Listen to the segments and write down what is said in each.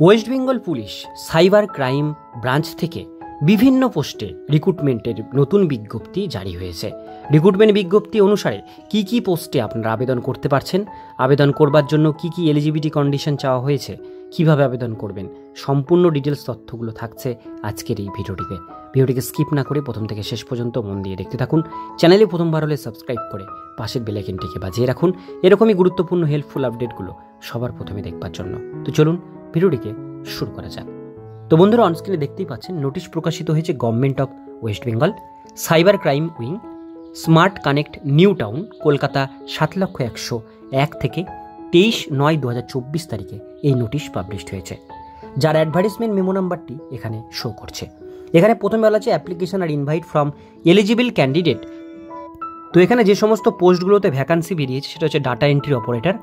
West Bengal police cyber crime branch থেকে বিভিন্ন পোস্টে রিক্রুটমেন্টের নতুন বিজ্ঞপ্তি জারি হয়েছে। রিক্রুটমেন্ট বিজ্ঞপ্তি অনুসারে কি কি পোস্টে আপনারা আবেদন করতে পারছেন, আবেদন করবার জন্য কি কি এলিজিবিলিটি কন্ডিশন চাওয়া হয়েছে, কিভাবে আবেদন করবেন, সম্পূর্ণ ডিটেলস তথ্যগুলো থাকছে আজকের এই ভিডিওটিকে স্কিপ না করে প্রথম থেকে শেষ পর্যন্ত মন দিয়ে দেখতে থাকুন। চ্যানেলে প্রথমবার হলে সাবস্ক্রাইব করে পাশের বেল আইকনটিকে বাজিয়ে রাখুন এরকমই গুরুত্বপূর্ণ হেল্পফুল আপডেটগুলো সবার প্রথমে দেখবার জন্য। তো চলুন ভিডিওটিকে শুরু করা যাক। তো বন্ধুরা, অনস্ক্রিনে দেখতেই পাচ্ছেন নোটিশ প্রকাশিত হয়েছে government of West Bengal cyber crime wing, smart connect new town, Kolkata 7,101 থেকে 23/9/2024 তারিখে এই নোটিশ পাবলিশড হয়েছে, যার অ্যাডভার্টাইজমেন্ট মেমো নাম্বারটি এখানে শো করছে। এখানে প্রথমে বলা আছে অ্যাপ্লিকেশন আর ইনভাইট ফ্রম এলিজিবল ক্যান্ডিডেট। তো এখানে যে সমস্ত পোস্টগুলোতে ভ্যাকান্সি বেরিয়েছে সেটা হচ্ছে data entry operator,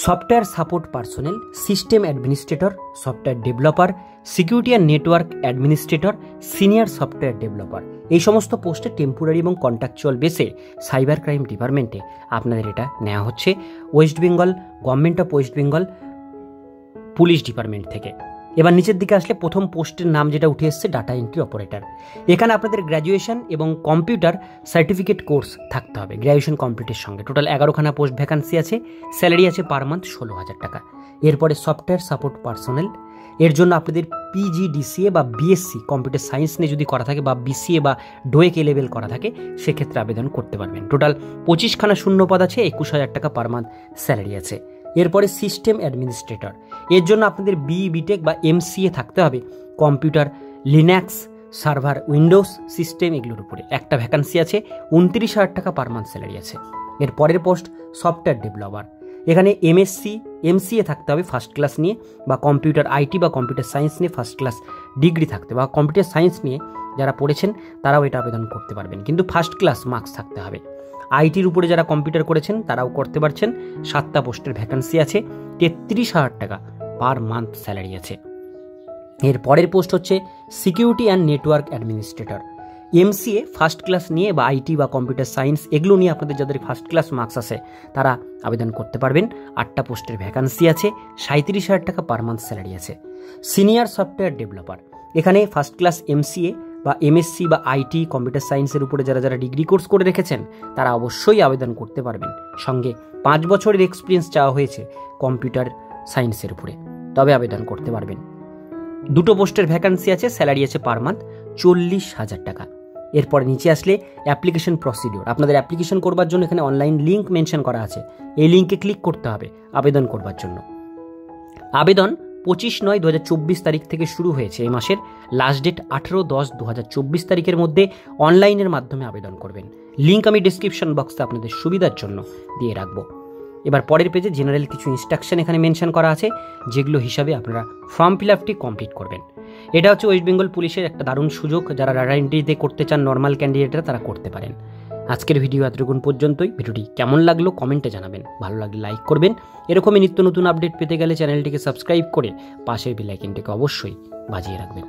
software support personnel, system administrator, software developer, security and network administrator, senior software developer. এই সমস্ত পোস্টে টেম্পোরারি এবং কন্ট্রাকচুয়াল বেসে সাইবার ক্রাইম ডিপার্টমেন্টে আপনাদের এটা নেওয়া হচ্ছে West Bengal government of West Bengal police department থেকে। এবার নিচের দিকে আসলে প্রথম পোস্টের নাম যেটা উঠে এসছে ডাটা এন্ট্রি অপারেটর। এখানে আপনাদের গ্র্যাজুয়েশন এবং কম্পিউটার সার্টিফিকেট কোর্স থাকতে হবে গ্র্যাজুয়েশন কমপ্লিটের সঙ্গে। টোটাল 11খানা পোস্ট ভ্যাকান্সি আছে, স্যালারি আছে পার মান্থ 16,000 টাকা। এরপরে সফটওয়্যার সাপোর্ট পার্সোনেল, এর জন্য আপনাদের PGDCA বা BSc কম্পিউটার সায়েন্স নিয়ে যদি করা থাকে বা BCA বা ডোয়েক লেভেল করা থাকে সেক্ষেত্রে আবেদন করতে পারবেন। টোটাল 25খানা শূন্য পদ আছে, 21,000 টাকা পার মান্থ স্যালারি আছে। এরপরে সিস্টেম অ্যাডমিনিস্ট্রেটর, এর জন্য আপনাদের BTech বা MCA থাকতে হবে computer, Linux, server, Windows system এগুলোর উপরে। একটা ভ্যাকান্সি আছে, 29,000 টাকা পার মান্থ স্যালারি আছে। এর পরের পোস্ট সফটওয়্যার ডেভেলপার, এখানে MSc MCA থাকতে হবে ফার্স্ট ক্লাস নিয়ে, বা কম্পিউটার IT বা কম্পিউটার সায়েন্স নিয়ে ফার্স্ট ক্লাস ডিগ্রি থাকতে, বা কম্পিউটার সায়েন্স নিয়ে যারা পড়েছেন তারাও এটা আবেদন করতে পারবেন, কিন্তু ফার্স্ট ক্লাস মার্কস থাকতে হবে। ITর উপরে যারা কম্পিউটার করেছেন তারাও করতে পারছেন। 7টা পোস্টের ভ্যাকান্সি আছে, 33,000 টাকা পার মান্থ স্যালারি আছে। এর পরের পোস্ট হচ্ছে security and network administrator, MCA first class নিয়ে বা IT বা কম্পিউটার সায়েন্স এগুলো নিয়ে আপনাদের যাদের ফার্স্ট ক্লাস মার্কস আছে তারা আবেদন করতে পারবেন। 8টা পোস্টের ভ্যাকান্সি আছে, 37,000 টাকা পার মান্থ স্যালারি আছে। সিনিয়র সফটওয়্যার ডেভেলপার, এখানে ফার্স্ট ক্লাস MCA বা MSc বা IT কম্পিউটার সায়েন্সের উপরে যারা ডিগ্রি কোর্স করে রেখেছেন তারা অবশ্যই আবেদন করতে পারবেন। সঙ্গে 5 বছরের এক্সপিরিয়েন্স চাওয়া হয়েছে কম্পিউটার সায়েন্সের উপরে, তবে আবেদন করতে পারবেন। 2টো পোস্টের ভ্যাকান্সি আছে, স্যালারি আছে পার মান্থ 40,000 টাকা। এরপর নিচে আসলে অ্যাপ্লিকেশন প্রসিডিওর, আপনাদের অ্যাপ্লিকেশন করবার জন্য এখানে অনলাইন লিঙ্ক মেনশন করা আছে, এই লিঙ্কে ক্লিক করতে হবে আবেদন করবার জন্য। আবেদন 25/9/2024 তারিখ থেকে শুরু হয়েছে। এই মাসের লাস্ট ডেট 18/10/2024 তারিখের মধ্যে অনলাইনের মাধ্যমে আবেদন করবেন। লিঙ্ক আমি ডিসক্রিপশন বক্সে আপনাদের সুবিধার জন্য দিয়ে রাখবো। এবার পরের পেজে জেনারেল কিছু ইনস্ট্রাকশন এখানে মেনশন করা আছে, যেগুলো হিসাবে আপনারা ফর্ম ফিল আপটি কমপ্লিট করবেন। এটা হচ্ছে ওয়েস্ট বেঙ্গল পুলিশের একটা দারুণ সুযোগ, যারা ডাটা এন্ট্রিতে করতে চান নর্মাল ক্যান্ডিডেটরা তারা করতে পারেন। আজকের ভিডিও এতটুকুন পর্যন্তই। ভিডিওটি কেমন লাগলো কমেন্টে জানাবেন, ভালো লাগলে লাইক করবেন। এরকমই নিত্য নতুন আপডেট পেতে গেলে চ্যানেলটিকে সাবস্ক্রাইব করে পাশের বেল আইকনটিকে অবশ্যই বাজিয়ে রাখবেন।